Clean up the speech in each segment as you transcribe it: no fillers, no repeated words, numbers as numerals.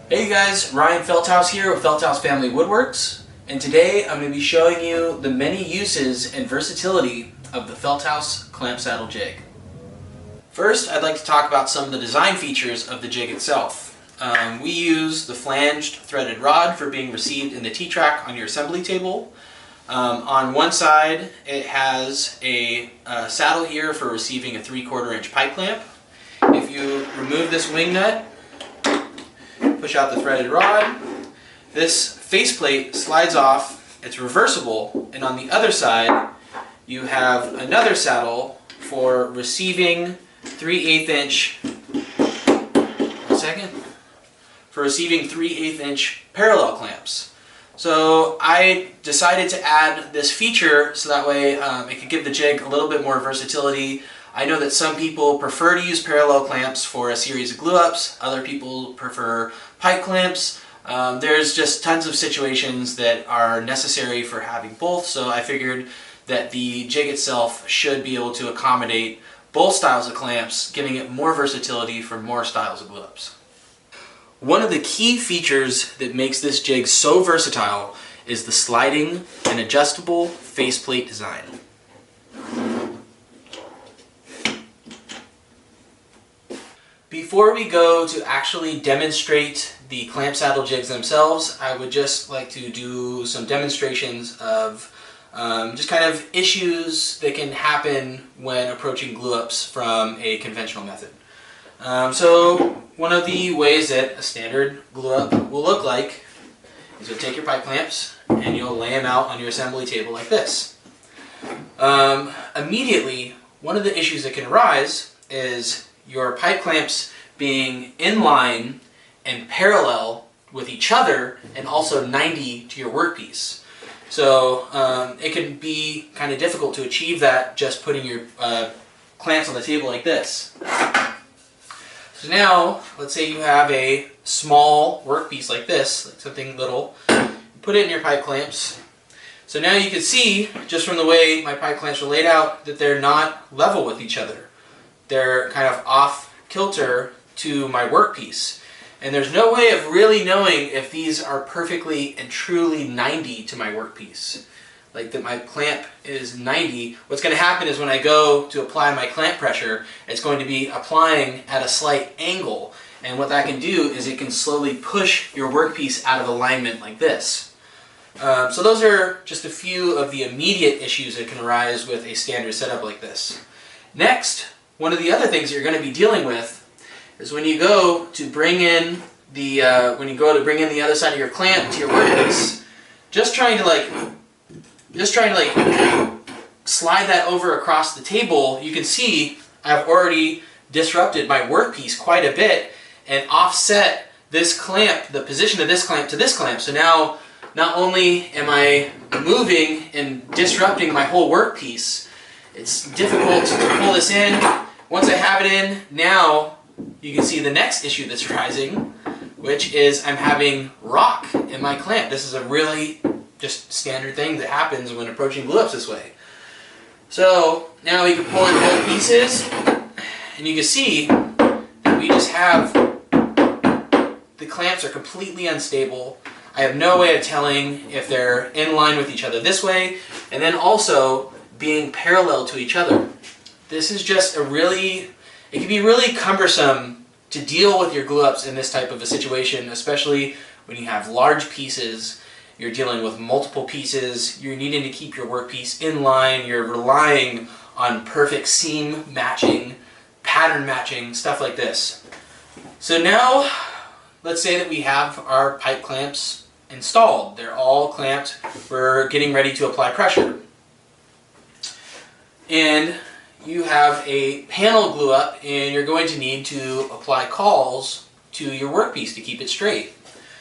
Hey guys, Ryan Feldthouse here with Feldthouse Family Woodworks, and today I'm going to be showing you the many uses and versatility of the Feldthouse Clamp-Saddle Jig. First, I'd like to talk about some of the design features of the jig itself. We use the flanged threaded rod for being received in the T-track on your assembly table. On one side it has a saddle here for receiving a 3/4 inch pipe clamp. If you remove this wing nut, push out the threaded rod, this faceplate slides off, it's reversible, and on the other side you have another saddle for receiving 3/8 inch, for receiving 3/8 inch parallel clamps. So I decided to add this feature so that way it could give the jig a little bit more versatility. I know that some people prefer to use parallel clamps for a series of glue-ups, other people prefer pipe clamps. There's just tons of situations that are necessary for having both, so I figured that the jig itself should be able to accommodate both styles of clamps, giving it more versatility for more styles of glue-ups. One of the key features that makes this jig so versatile is the sliding and adjustable faceplate design. Before we go to actually demonstrate the clamp-saddle jigs themselves, I would just like to do some demonstrations of just kind of issues that can happen when approaching glue-ups from a conventional method. So one of the ways that a standard glue-up will look like is you'll take your pipe clamps and you'll lay them out on your assembly table like this. Immediately, one of the issues that can arise is your pipe clamps being in line and parallel with each other and also 90 to your workpiece. So it can be kind of difficult to achieve that just putting your clamps on the table like this. So now, let's say you have a small workpiece like this, like something little, put it in your pipe clamps. So now you can see, just from the way my pipe clamps are laid out, that they're not level with each other. They're kind of off kilter to my workpiece. And there's no way of really knowing if these are perfectly and truly 90 to my workpiece. Like that my clamp is 90. What's going to happen is when I go to apply my clamp pressure, it's going to be applying at a slight angle. And what that can do is it can slowly push your workpiece out of alignment like this. So those are just a few of the immediate issues that can arise with a standard setup like this. Next, one of the other things you're going to be dealing with is when you go to bring in the other side of your clamp to your workpiece, just trying to slide that over across the table, you can see I've already disrupted my workpiece quite a bit and offset this clamp, the position of this clamp to this clamp. So now not only am I moving and disrupting my whole workpiece, it's difficult to pull this in. Once I have it in, now you can see the next issue that's arising, which is I'm having rock in my clamp. This is a really just standard thing that happens when approaching glue-ups this way. So now we can pull in both pieces, and you can see that we just have the clamps are completely unstable. I have no way of telling if they're in line with each other this way, and then also being parallel to each other. This is just it can be really cumbersome to deal with your glue-ups in this type of a situation, especially when you have large pieces, you're dealing with multiple pieces, you're needing to keep your workpiece in line, you're relying on perfect seam matching, pattern matching, stuff like this. So now, let's say that we have our pipe clamps installed. They're all clamped, we're getting ready to apply pressure. And you have a panel glue up and you're going to need to apply cauls to your workpiece to keep it straight.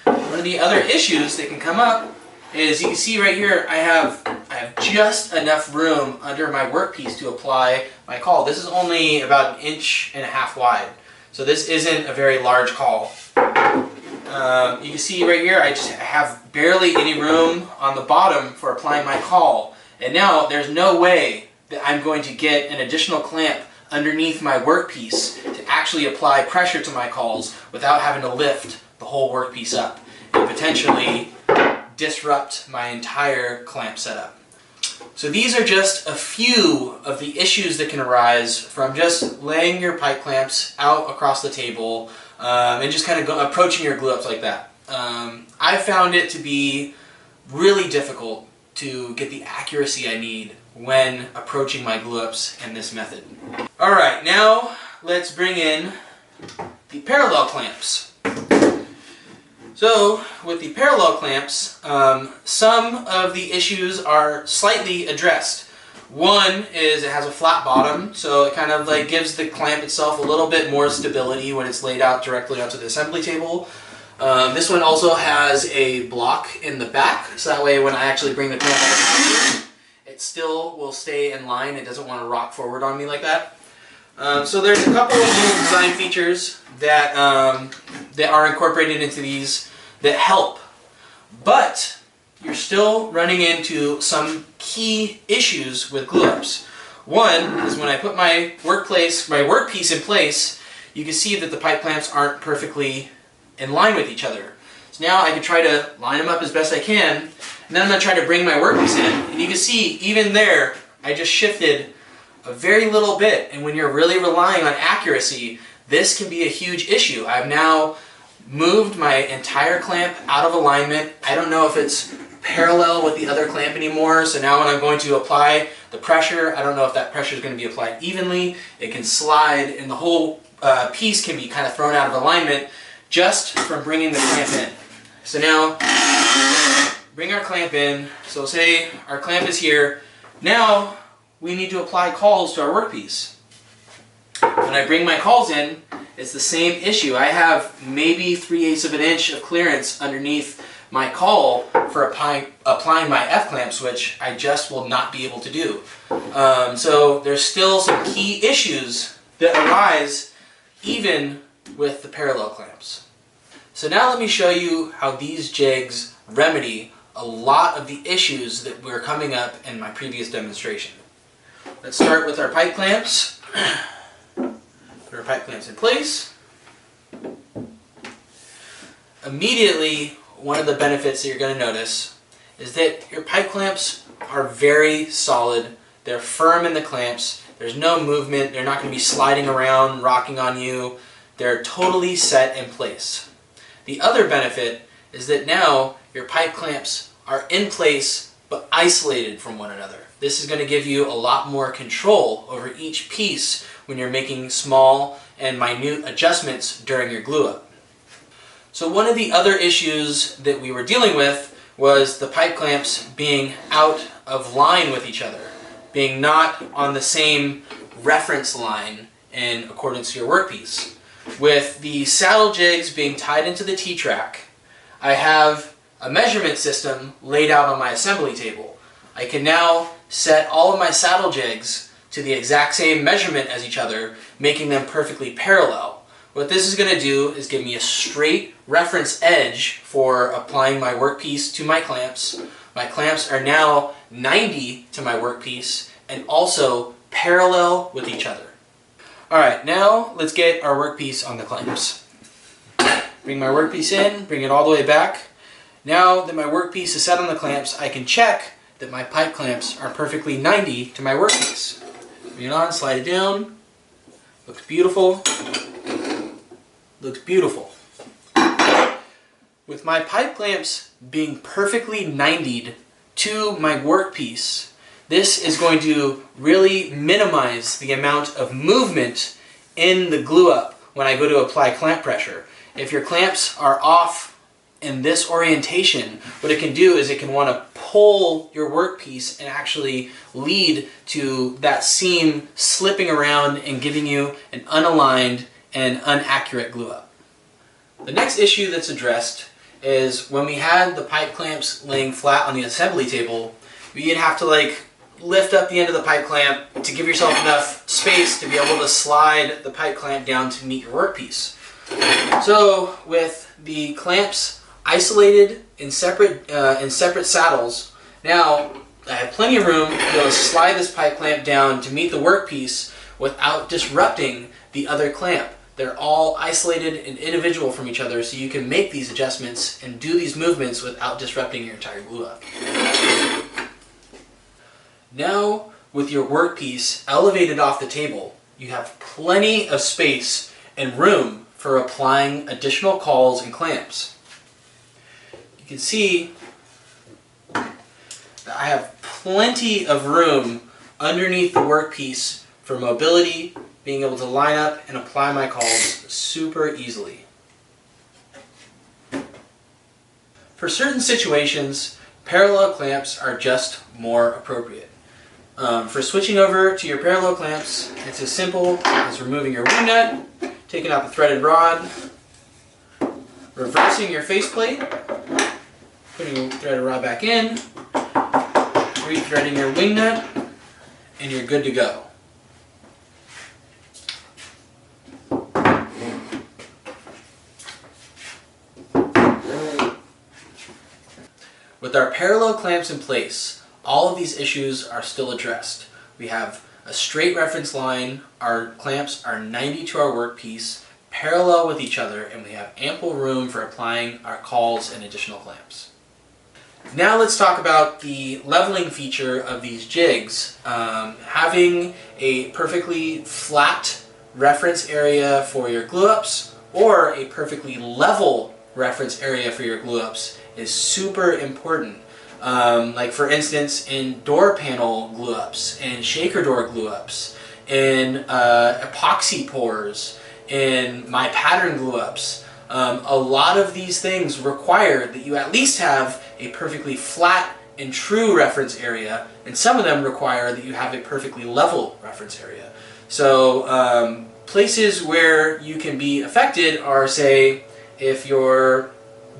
One of the other issues that can come up is you can see right here I have just enough room under my workpiece to apply my caul. This is only about 1.5 inches wide, so this isn't a very large caul. You can see right here I just have barely any room on the bottom for applying my caul, and now there's no way that I'm going to get an additional clamp underneath my workpiece to actually apply pressure to my cauls without having to lift the whole workpiece up and potentially disrupt my entire clamp setup. So these are just a few of the issues that can arise from just laying your pipe clamps out across the table and just kind of approaching your glue ups like that. I found it to be really difficult to get the accuracy I need when approaching my glue ups in this method. Alright, now let's bring in the parallel clamps. So with the parallel clamps, some of the issues are slightly addressed. One is it has a flat bottom, so it kind of like gives the clamp itself a little bit more stability when it's laid out directly onto the assembly table. This one also has a block in the back, so that way when I actually bring the clamp out, it still will stay in line. It doesn't want to rock forward on me like that. So there's a couple of little design features that that are incorporated into these that help, but you're still running into some key issues with glue ups. One is when I put my workpiece in place, you can see that the pipe clamps aren't perfectly in line with each other. So now I can try to line them up as best I can, and then I'm going to try to bring my workpiece in, and you can see even there I just shifted a very little bit, and when you're really relying on accuracy, this can be a huge issue. I've now moved my entire clamp out of alignment. I don't know if it's parallel with the other clamp anymore, so now when I'm going to apply the pressure, I don't know if that pressure is going to be applied evenly. It can slide, and the whole piece can be kind of thrown out of alignment just from bringing the clamp in. So now, bring our clamp in. So say our clamp is here. Now, we need to apply cauls to our workpiece. When I bring my cauls in, it's the same issue. I have maybe 3/8 of an inch of clearance underneath my caul for applying my F-clamps, which I just will not be able to do. So there's still some key issues that arise even with the parallel clamps. So now let me show you how these jigs remedy a lot of the issues that were coming up in my previous demonstration. Let's start with our pipe clamps. Put our pipe clamps in place. Immediately, one of the benefits that you're going to notice is that your pipe clamps are very solid. They're firm in the clamps. There's no movement. They're not going to be sliding around, rocking on you. They're totally set in place. The other benefit is that now your pipe clamps are in place but isolated from one another. This is going to give you a lot more control over each piece when you're making small and minute adjustments during your glue up. So one of the other issues that we were dealing with was the pipe clamps being out of line with each other, being not on the same reference line in accordance to your workpiece. With the saddle jigs being tied into the T-track, I have a measurement system laid out on my assembly table. I can now set all of my saddle jigs to the exact same measurement as each other, making them perfectly parallel. What this is going to do is give me a straight reference edge for applying my workpiece to my clamps. My clamps are now 90 to my workpiece and also parallel with each other. Alright, now let's get our workpiece on the clamps. Bring my workpiece in, bring it all the way back. Now that my workpiece is set on the clamps, I can check that my pipe clamps are perfectly 90 to my workpiece. Bring it on, slide it down. Looks beautiful. Looks beautiful. With my pipe clamps being perfectly 90'd to my workpiece, this is going to really minimize the amount of movement in the glue up when I go to apply clamp pressure. If your clamps are off in this orientation, what it can do is it can want to pull your workpiece and actually lead to that seam slipping around and giving you an unaligned and inaccurate glue up. The next issue that's addressed is when we had the pipe clamps laying flat on the assembly table, you'd have to lift up the end of the pipe clamp to give yourself enough space to be able to slide the pipe clamp down to meet your workpiece. So with the clamps isolated in separate saddles, now I have plenty of room to be able to slide this pipe clamp down to meet the workpiece without disrupting the other clamp. They're all isolated and individual from each other, so you can make these adjustments and do these movements without disrupting your entire glue up. Now, with your workpiece elevated off the table, you have plenty of space and room for applying additional cauls and clamps. You can see that I have plenty of room underneath the workpiece for mobility, being able to line up and apply my cauls super easily. For certain situations, parallel clamps are just more appropriate. For switching over to your parallel clamps, it's as simple as removing your wing nut, taking out the threaded rod, reversing your faceplate, putting your threaded rod back in, re-threading your wing nut, and you're good to go. With our parallel clamps in place, all of these issues are still addressed. We have a straight reference line, our clamps are 90 to our workpiece, parallel with each other, and we have ample room for applying our cauls and additional clamps. Now let's talk about the leveling feature of these jigs. Having a perfectly flat reference area for your glue-ups or a perfectly level reference area for your glue-ups is super important. Like for instance, in door panel glue-ups, and shaker door glue-ups, in epoxy pours, in my pattern glue-ups, a lot of these things require that you at least have a perfectly flat and true reference area, and some of them require that you have a perfectly level reference area. So places where you can be affected are, say, if your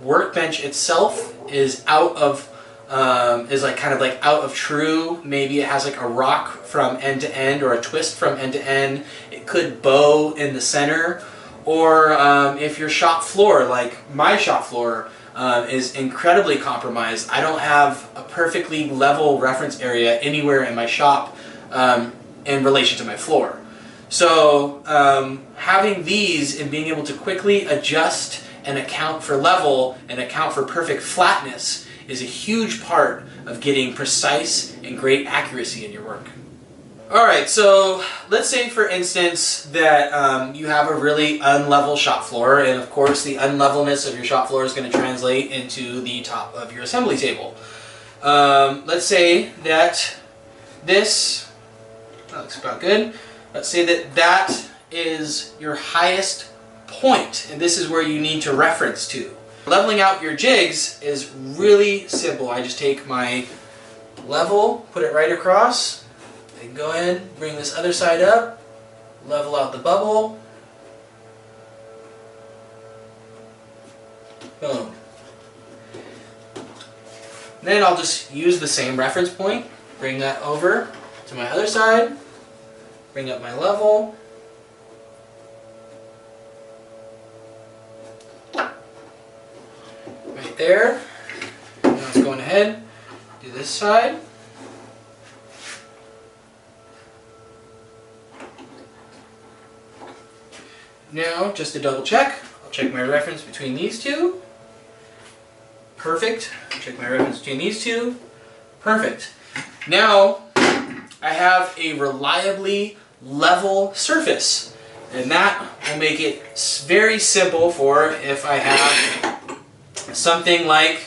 workbench itself is out of kind of out of true. Maybe it has like a rock from end to end or a twist from end to end. It could bow in the center. Or if your shop floor, like my shop floor, is incredibly compromised. I don't have a perfectly level reference area anywhere in my shop in relation to my floor. So having these and being able to quickly adjust and account for level and account for perfect flatness is a huge part of getting precise and great accuracy in your work. Alright, so let's say for instance that you have a really unlevel shop floor, and of course the unlevelness of your shop floor is going to translate into the top of your assembly table. Let's say that this, that looks about good, let's say that that is your highest point, and this is where you need to reference to. Leveling out your jigs is really simple. I just take my level, put it right across, and go ahead, bring this other side up, level out the bubble, boom. Then I'll just use the same reference point, bring that over to my other side, bring up my level, right there. Now let's go ahead, do this side. Now, just to double check, I'll check my reference between these two. Perfect. Check my reference between these two. Perfect. Now, I have a reliably level surface, and that will make it very simple for if I have something like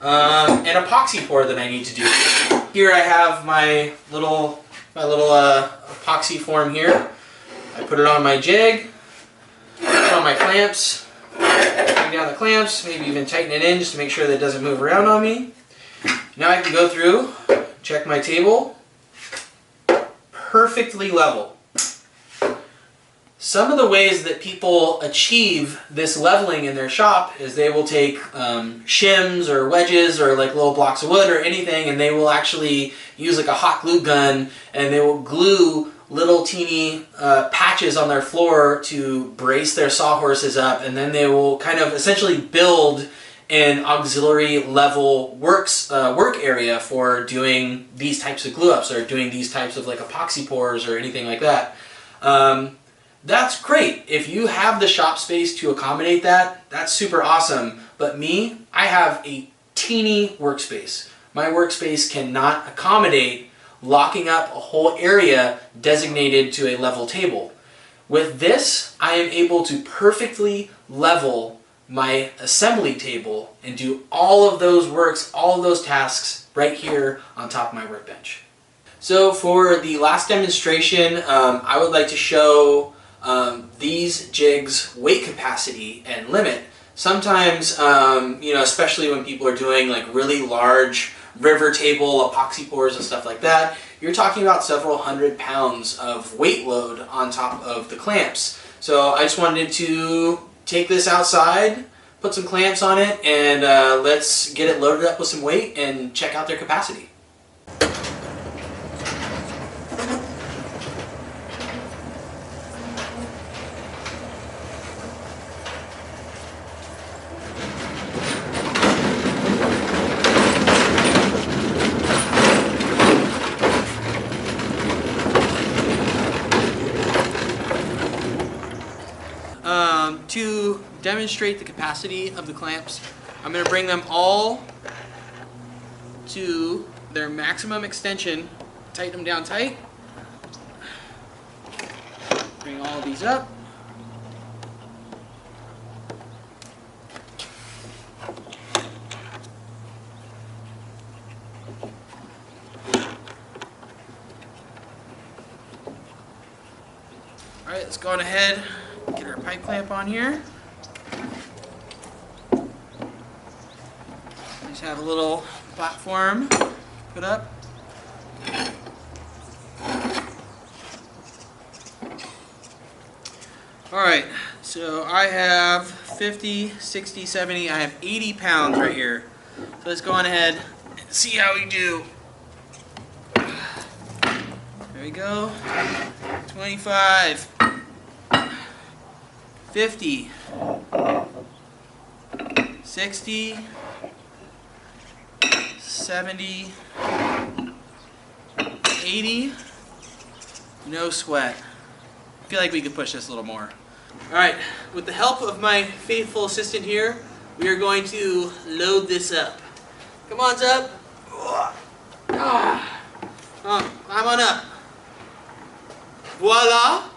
an epoxy pour that I need to do. Here I have my little epoxy form here. I put it on my jig, put on my clamps, bring down the clamps, maybe even tighten it in just to make sure that it doesn't move around on me. Now I can go through, check my table, perfectly level. Some of the ways that people achieve this leveling in their shop is they will take shims or wedges or like little blocks of wood or anything, and they will actually use like a hot glue gun, and they will glue little teeny patches on their floor to brace their sawhorses up, and then they will kind of essentially build an auxiliary level work area for doing these types of glue ups or doing these types of like epoxy pours or anything like that. That's great. If you have the shop space to accommodate that, that's super awesome. But me, I have a teeny workspace. My workspace cannot accommodate locking up a whole area designated to a level table. With this, I am able to perfectly level my assembly table and do all of those works, all of those tasks right here on top of my workbench. So for the last demonstration, I would like to show these jigs' weight capacity and limit. Sometimes, especially when people are doing like really large river table epoxy pours and stuff like that, you're talking about several hundred pounds of weight load on top of the clamps. So I just wanted to take this outside, put some clamps on it, and let's get it loaded up with some weight and check out their capacity. To demonstrate the capacity of the clamps, I'm going to bring them all to their maximum extension, tighten them down tight, bring all of these up, alright, let's go on ahead. Get our pipe clamp on here. Just have a little platform put up. Alright, so I have 50, 60, 70, I have 80 pounds right here. So let's go on ahead and see how we do. There we go. 25. 50, 60, 70, 80, no sweat. I feel like we could push this a little more. Alright, with the help of my faithful assistant here, we are going to load this up. Come on, Zub. Climb on up. Voila!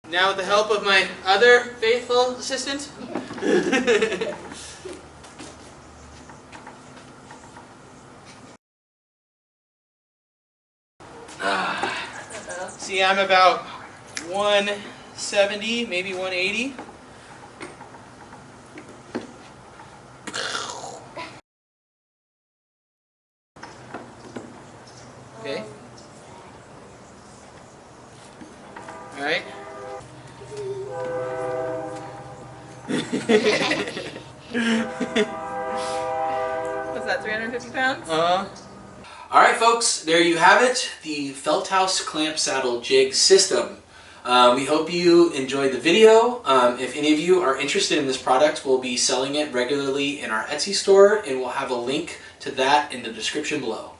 Now with the help of my other faithful assistant. See, I'm about 170, maybe 180. Okay. All right. What's that, 350 pounds? Alright folks, there you have it, the Feldthouse Clamp-Saddle Jig system. We hope you enjoyed the video. If any of you are interested in this product, we'll be selling it regularly in our Etsy store, and we'll have a link to that in the description below.